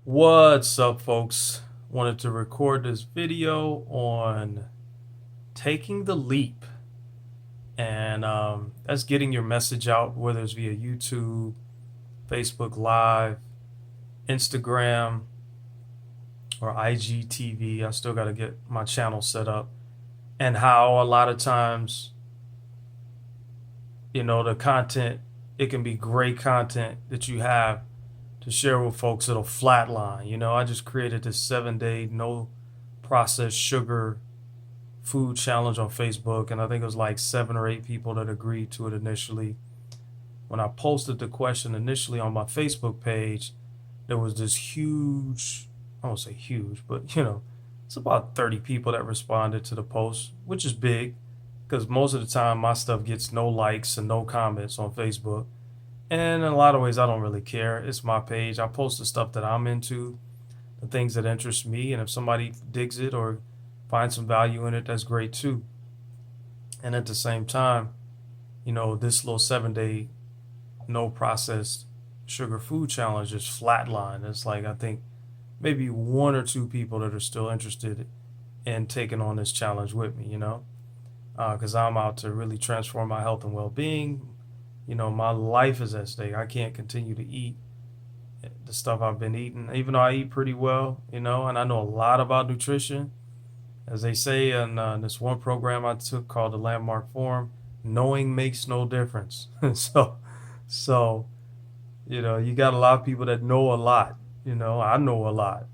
What's up, folks? Wanted to record this video on taking the leap, and that's getting your message out, whether it's via YouTube, Facebook Live, Instagram, or IGTV. I still got to get my channel set up, and how a lot of times, the content, it can be great content that you have to share with folks. It'll flatline. I just created this 7-day no processed sugar food challenge on Facebook, and I think it was like 7 or 8 people that agreed to it initially. When I posted the question initially on my Facebook page, there was this huge, I won't say huge, but it's about 30 people that responded to the post, which is big because most of the time my stuff gets no likes and no comments on Facebook. And in a lot of ways, I don't really care. It's my page. I post the stuff that I'm into, the things that interest me. And if somebody digs it or finds some value in it, that's great too. And at the same time, this little 7-day no processed sugar food challenge is flatline. It's like, I think maybe 1 or 2 people that are still interested in taking on this challenge with me, because I'm out to really transform my health and well being. My life is at stake. I can't continue to eat the stuff I've been eating, even though I eat pretty well, and I know a lot about nutrition. As they say in this one program I took called the Landmark Forum, knowing makes no difference. so, you got a lot of people that know a lot. I know a lot.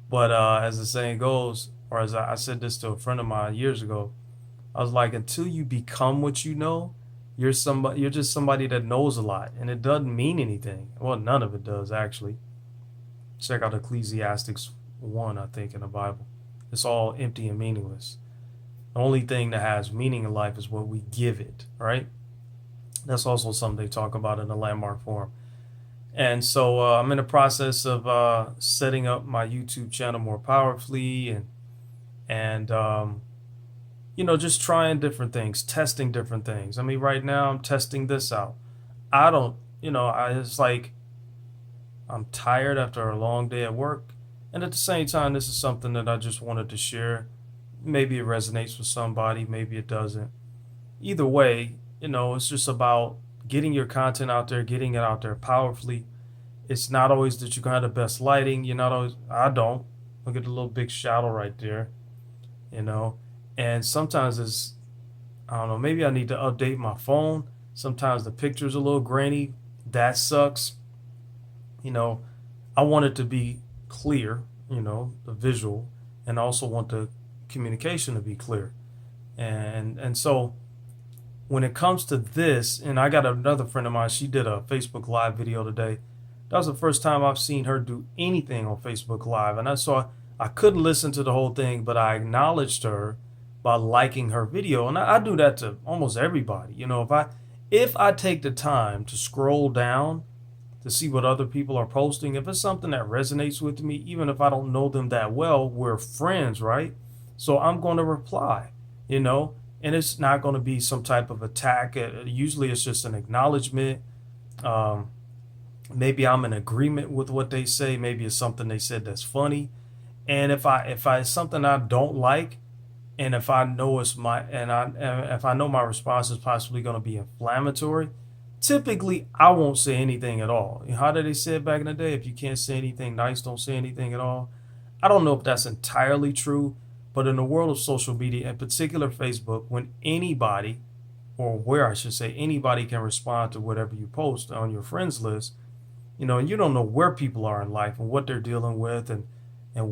But as the saying goes, or as I said this to a friend of mine years ago, I was like, until you become what you know, you're just somebody that knows a lot, and it doesn't mean anything. Well, none of it does actually. Check out Ecclesiastes 1, I think, in the Bible. It's all empty and meaningless. The only thing that has meaning in life is what we give it, right? That's also something they talk about in the Landmark Forum. And so I'm in the process of setting up my YouTube channel more powerfully, and just trying different things, testing different things. I mean, right now I'm testing this out. I don't, it's like I'm tired after a long day at work. And at the same time, this is something that I just wanted to share. Maybe it resonates with somebody, maybe it doesn't. Either way, it's just about getting your content out there, getting it out there powerfully. It's not always that you can have the best lighting. You're not always, I don't. Look at the little big shadow right there, you know. And sometimes it's, I don't know, maybe I need to update my phone. Sometimes the picture's a little grainy. That sucks. I want it to be clear, the visual, and I also want the communication to be clear. And so when it comes to this, and I got another friend of mine, she did a Facebook Live video today. That was the first time I've seen her do anything on Facebook Live. And I couldn't listen to the whole thing, but I acknowledged her by liking her video. And I do that to almost everybody. If I take the time to scroll down to see what other people are posting, if it's something that resonates with me, even if I don't know them that well, we're friends, right? So I'm going to reply, and it's not going to be some type of attack. Usually it's just an acknowledgement. Maybe I'm in agreement with what they say. Maybe it's something they said that's funny. And if I it's something I don't like, and if I know if I know my response is possibly going to be inflammatory, typically I won't say anything at all. How did they say it back in the day? If you can't say anything nice, don't say anything at all. I don't know if that's entirely true, but in the world of social media, in particular Facebook, when anybody, or where I should say anybody, can respond to whatever you post on your friends list, and you don't know where people are in life and what they're dealing with, and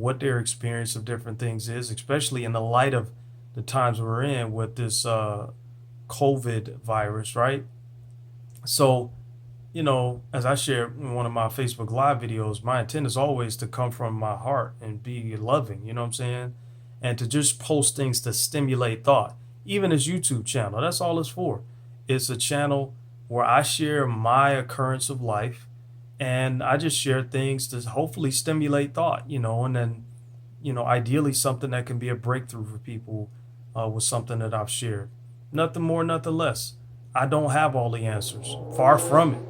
what their experience of different things is, especially in the light of the times we're in with this COVID virus, right? So, as I shared in one of my Facebook Live videos, my intent is always to come from my heart and be loving, you know what I'm saying? And to just post things to stimulate thought. Even this YouTube channel, that's all it's for. It's a channel where I share my occurrence of life, and I just share things to hopefully stimulate thought, and then, ideally something that can be a breakthrough for people with something that I've shared. Nothing more, nothing less. I don't have all the answers. Far from it.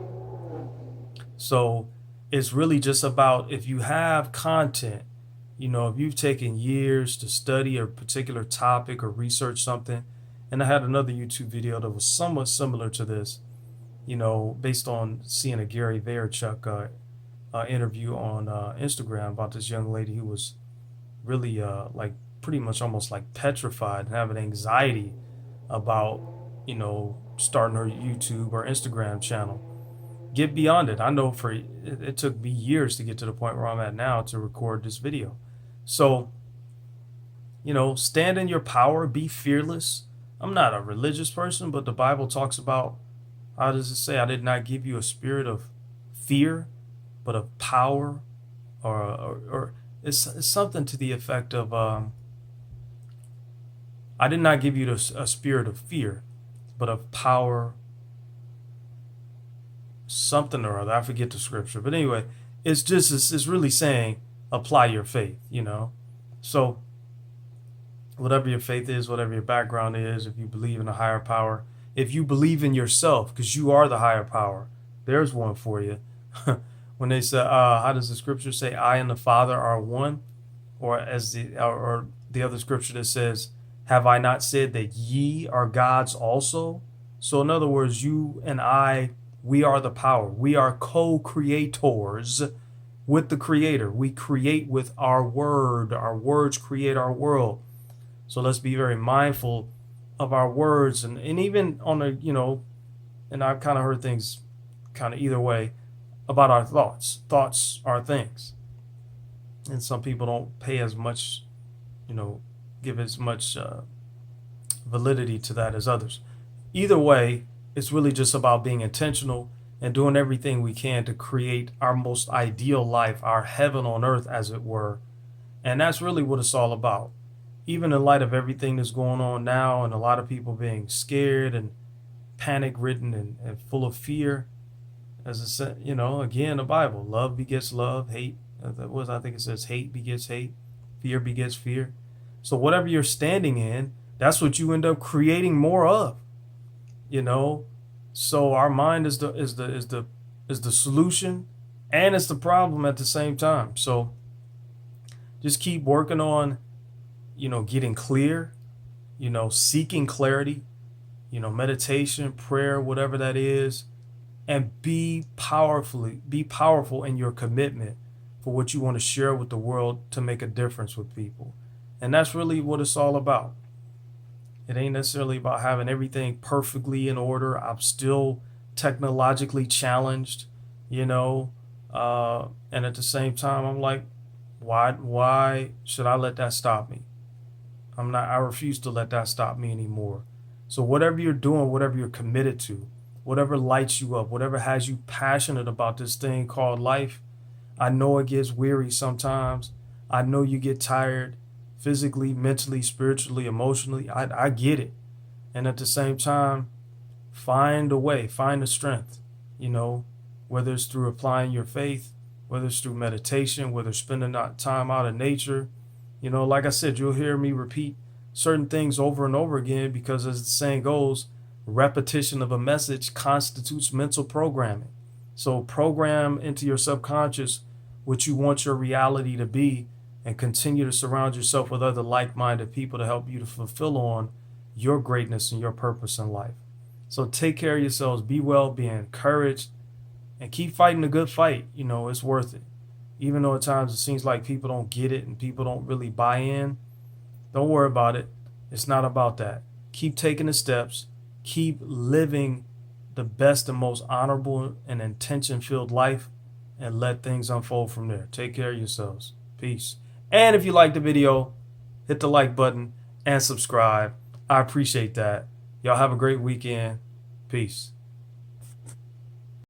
So it's really just about, if you have content, if you've taken years to study a particular topic or research something. And I had another YouTube video that was somewhat similar to this, based on seeing a Gary Vaynerchuk interview on Instagram about this young lady who was really like pretty much almost like petrified and having anxiety about, starting her YouTube or Instagram channel. Get beyond it. I know it took me years to get to the point where I'm at now to record this video. So, stand in your power, be fearless. I'm not a religious person, but the Bible talks about, how does it say? I did not give you a spirit of fear, but of power, or it's something to the effect of, I did not give you a spirit of fear, but of power, something or other. I forget the scripture, but anyway, it's really saying apply your faith. So whatever your faith is, whatever your background is, if you believe in a higher power, if you believe in yourself, because you are the higher power, there's one for you. When they say, how does the scripture say, I and the Father are one? Or or the other scripture that says, have I not said that ye are gods also? So in other words, you and I, we are the power. We are co-creators with the Creator. We create with our word. Our words create our world. So let's be very mindful of our words, and even on a, and I've kind of heard things kind of either way about our thoughts. Thoughts are things. And some people don't pay as much, give as much validity to that as others. Either way, it's really just about being intentional and doing everything we can to create our most ideal life, our heaven on earth, as it were. And that's really what it's all about. Even in light of everything that's going on now, and a lot of people being scared and panic-ridden and full of fear, as it said, again, the Bible, love begets love, hate, I think it says hate begets hate, fear begets fear. So whatever you're standing in, that's what you end up creating more of. So our mind is the solution, and it's the problem at the same time. So just keep working on, getting clear, seeking clarity, meditation, prayer, whatever that is, and be powerful in your commitment for what you want to share with the world to make a difference with people. And that's really what it's all about. It ain't necessarily about having everything perfectly in order. I'm still technologically challenged, and at the same time, I'm like, why should I let that stop me? I refuse to let that stop me anymore. So whatever you're doing, whatever you're committed to, whatever lights you up, whatever has you passionate about this thing called life, I know it gets weary sometimes. I know you get tired physically, mentally, spiritually, emotionally. I get it. And at the same time, find a way, find the strength, whether it's through applying your faith, whether it's through meditation, whether it's spending time out in nature. Like I said, you'll hear me repeat certain things over and over again because, as the saying goes, repetition of a message constitutes mental programming. So program into your subconscious what you want your reality to be, and continue to surround yourself with other like-minded people to help you to fulfill on your greatness and your purpose in life. So take care of yourselves, be well, be encouraged, and keep fighting the good fight. It's worth it. Even though at times it seems like people don't get it and people don't really buy in, don't worry about it. It's not about that. Keep taking the steps. Keep living the best and most honorable and intention-filled life, and let things unfold from there. Take care of yourselves. Peace. And if you like the video, hit the like button and subscribe. I appreciate that. Y'all have a great weekend. Peace.